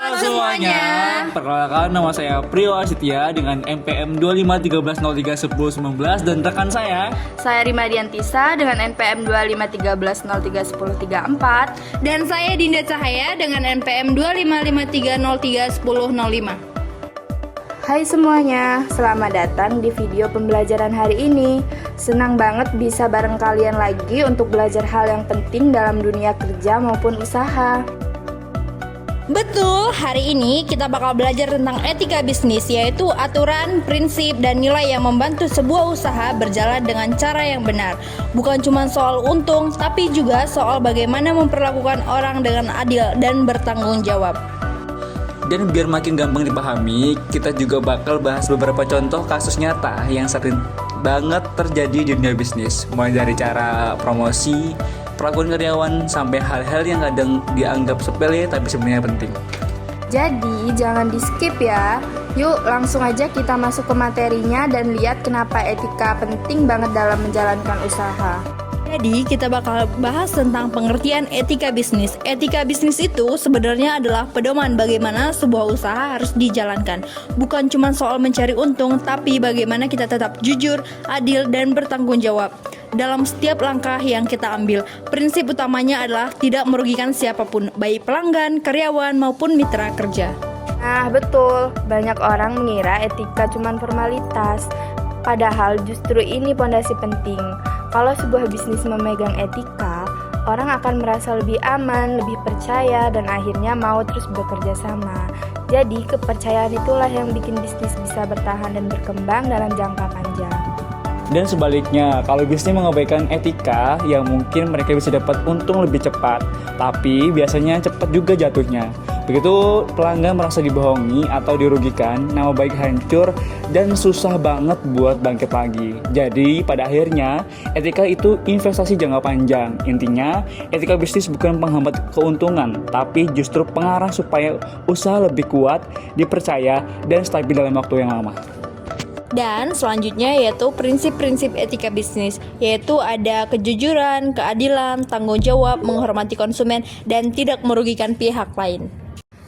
Halo semuanya, perkenalkan nama saya Prio Asitya dengan NPM 2513031019 dan rekan saya Rima Diantisa dengan NPM 2513031034 dan saya Dinda Cahaya dengan NPM 2553031005. Hai semuanya, selamat datang di video pembelajaran hari ini. Senang banget bisa bareng kalian lagi untuk belajar hal yang penting dalam dunia kerja maupun usaha. Betul, hari ini kita bakal belajar tentang etika bisnis, yaitu aturan, prinsip, dan nilai yang membantu sebuah usaha berjalan dengan cara yang benar. Bukan cuma soal untung, tapi juga soal bagaimana memperlakukan orang dengan adil dan bertanggung jawab. dan biar makin gampang dipahami, kita juga bakal bahas beberapa contoh kasus nyata yang sering banget terjadi di dunia bisnis, mulai dari cara promosi, perlakuan karyawan, sampai hal-hal yang kadang dianggap sepele tapi sebenarnya penting. Jadi jangan di skip ya. Yuk langsung aja kita masuk ke materinya dan lihat kenapa etika penting banget dalam menjalankan usaha. Jadi kita bakal bahas tentang pengertian etika bisnis. Etika bisnis itu sebenarnya adalah pedoman bagaimana sebuah usaha harus dijalankan. Bukan cuma soal mencari untung, tapi bagaimana kita tetap jujur, adil, dan bertanggung jawab dalam setiap langkah yang kita ambil. Prinsip utamanya adalah tidak merugikan siapapun, baik pelanggan, karyawan, maupun mitra kerja. Nah betul, banyak orang mengira etika cuma formalitas. Padahal justru ini pondasi penting. Kalau sebuah bisnis memegang etika, orang akan merasa lebih aman, lebih percaya, dan akhirnya mau terus bekerja sama. Jadi kepercayaan itulah yang bikin bisnis bisa bertahan dan berkembang dalam jangka panjang. Dan sebaliknya, kalau bisnis mengabaikan etika, ya mungkin mereka bisa dapat untung lebih cepat, tapi biasanya cepat juga jatuhnya. Begitu pelanggan merasa dibohongi atau dirugikan, nama baik hancur dan susah banget buat bangkit lagi. Jadi pada akhirnya etika itu investasi jangka panjang. Intinya etika bisnis bukan penghambat keuntungan, tapi justru pengarah supaya usaha lebih kuat, dipercaya, dan stabil dalam waktu yang lama. Dan selanjutnya yaitu prinsip-prinsip etika bisnis, yaitu ada kejujuran, keadilan, tanggung jawab, menghormati konsumen, dan tidak merugikan pihak lain.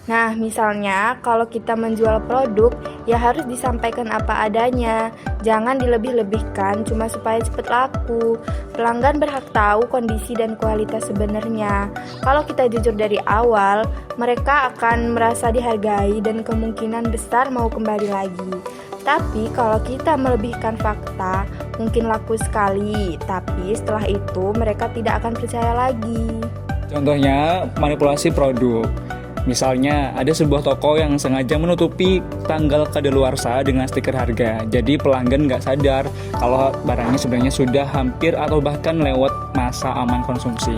Nah, misalnya kalau kita menjual produk, ya harus disampaikan apa adanya. Jangan dilebih-lebihkan cuma supaya cepat laku. Pelanggan berhak tahu kondisi dan kualitas sebenarnya. Kalau kita jujur dari awal, mereka akan merasa dihargai dan kemungkinan besar mau kembali lagi. Tapi kalau kita melebihkan fakta, mungkin laku sekali, tapi setelah itu mereka tidak akan percaya lagi. Contohnya manipulasi produk. Misalnya, ada sebuah toko yang sengaja menutupi tanggal kadaluarsa dengan stiker harga. Jadi pelanggan nggak sadar kalau barangnya sebenarnya sudah hampir atau bahkan lewat masa aman konsumsi.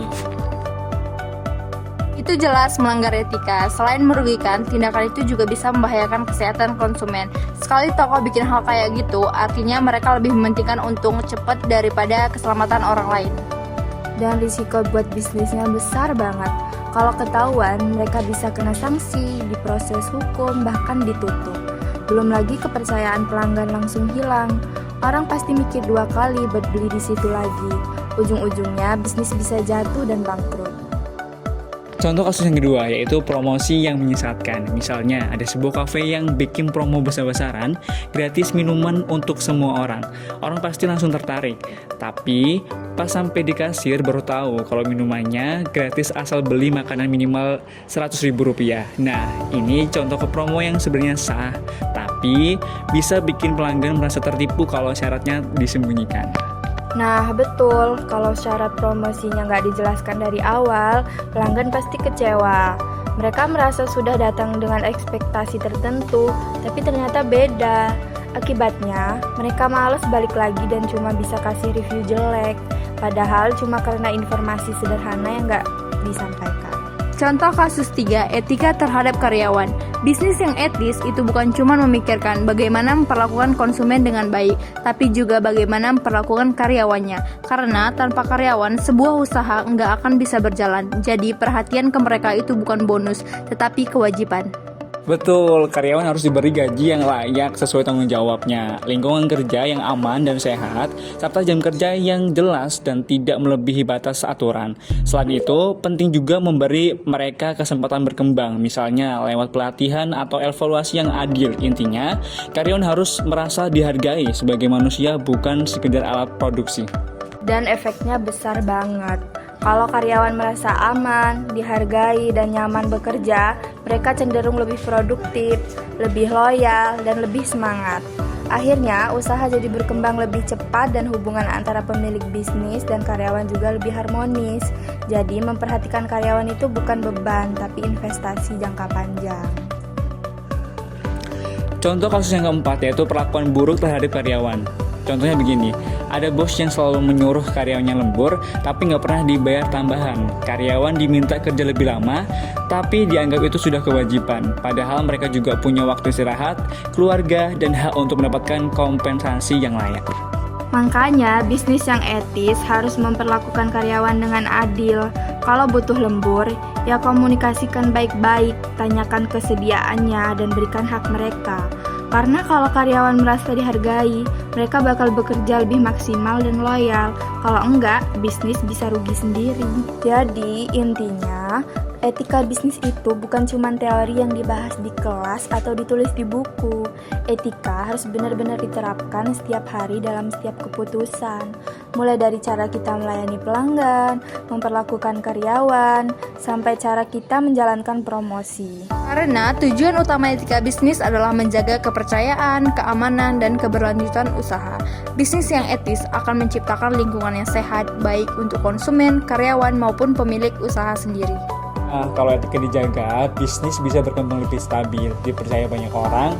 Itu jelas melanggar etika. Selain merugikan, tindakan itu juga bisa membahayakan kesehatan konsumen. Sekali toko bikin hal kayak gitu, artinya mereka lebih mementingkan untung cepat daripada keselamatan orang lain. Dan risiko buat bisnisnya besar banget. Kalau ketahuan, mereka bisa kena sanksi, diproses hukum, bahkan ditutup. Belum lagi kepercayaan pelanggan langsung hilang. Orang pasti mikir 2 kali buat beli di situ lagi. Ujung-ujungnya bisnis bisa jatuh dan bangkrut. Contoh kasus yang kedua yaitu promosi yang menyesatkan. Misalnya ada sebuah kafe yang bikin promo besar-besaran, gratis minuman untuk semua orang. Orang pasti langsung tertarik. Tapi pas sampai di kasir baru tahu kalau minumannya gratis asal beli makanan minimal Rp100.000. Nah, ini contoh ke promo yang sebenarnya sah, tapi bisa bikin pelanggan merasa tertipu kalau syaratnya disembunyikan. Nah betul, kalau syarat promosinya nggak dijelaskan dari awal, pelanggan pasti kecewa. Mereka merasa sudah datang dengan ekspektasi tertentu, tapi ternyata beda. Akibatnya, mereka malas balik lagi dan cuma bisa kasih review jelek. Padahal cuma karena informasi sederhana yang nggak disampaikan. Contoh kasus 3, etika terhadap karyawan. Bisnis yang etis itu bukan cuma memikirkan bagaimana memperlakukan konsumen dengan baik, tapi juga bagaimana memperlakukan karyawannya. Karena tanpa karyawan, sebuah usaha nggak akan bisa berjalan. Jadi perhatian ke mereka itu bukan bonus, tetapi kewajiban. Betul, karyawan harus diberi gaji yang layak sesuai tanggung jawabnya, lingkungan kerja yang aman dan sehat, serta jam kerja yang jelas dan tidak melebihi batas aturan. Selain itu, penting juga memberi mereka kesempatan berkembang, misalnya lewat pelatihan atau evaluasi yang adil. Intinya, karyawan harus merasa dihargai sebagai manusia, bukan sekedar alat produksi. Dan efeknya besar banget. Kalau karyawan merasa aman, dihargai, dan nyaman bekerja, mereka cenderung lebih produktif, lebih loyal, dan lebih semangat. Akhirnya, usaha jadi berkembang lebih cepat dan hubungan antara pemilik bisnis dan karyawan juga lebih harmonis. Jadi, memperhatikan karyawan itu bukan beban, tapi investasi jangka panjang. Contoh kasus yang keempat yaitu perlakuan buruk terhadap karyawan. Contohnya begini, ada bos yang selalu menyuruh karyawannya lembur, tapi nggak pernah dibayar tambahan. Karyawan diminta kerja lebih lama, tapi dianggap itu sudah kewajiban. Padahal mereka juga punya waktu istirahat, keluarga, dan hak untuk mendapatkan kompensasi yang layak. Makanya, bisnis yang etis harus memperlakukan karyawan dengan adil. Kalau butuh lembur, ya komunikasikan baik-baik, tanyakan kesediaannya, dan berikan hak mereka. Karena kalau karyawan merasa dihargai, mereka bakal bekerja lebih maksimal dan loyal. Kalau enggak, bisnis bisa rugi sendiri. Jadi, intinya, etika bisnis itu bukan cuma teori yang dibahas di kelas atau ditulis di buku. Etika harus benar-benar diterapkan setiap hari dalam setiap keputusan. Mulai dari cara kita melayani pelanggan, memperlakukan karyawan, sampai cara kita menjalankan promosi. Karena tujuan utama etika bisnis adalah menjaga kepercayaan, keamanan, dan keberlanjutan usaha. Bisnis yang etis akan menciptakan lingkungan yang sehat, baik untuk konsumen, karyawan, maupun pemilik usaha sendiri. Kalau etika dijaga, bisnis bisa berkembang lebih stabil, dipercaya banyak orang,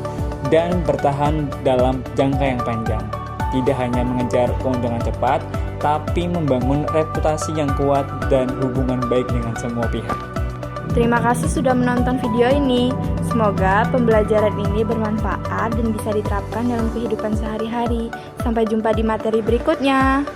dan bertahan dalam jangka yang panjang. Tidak hanya mengejar keuntungan cepat, tapi membangun reputasi yang kuat dan hubungan baik dengan semua pihak. Terima kasih sudah menonton video ini. Semoga pembelajaran ini bermanfaat dan bisa diterapkan dalam kehidupan sehari-hari. Sampai jumpa di materi berikutnya.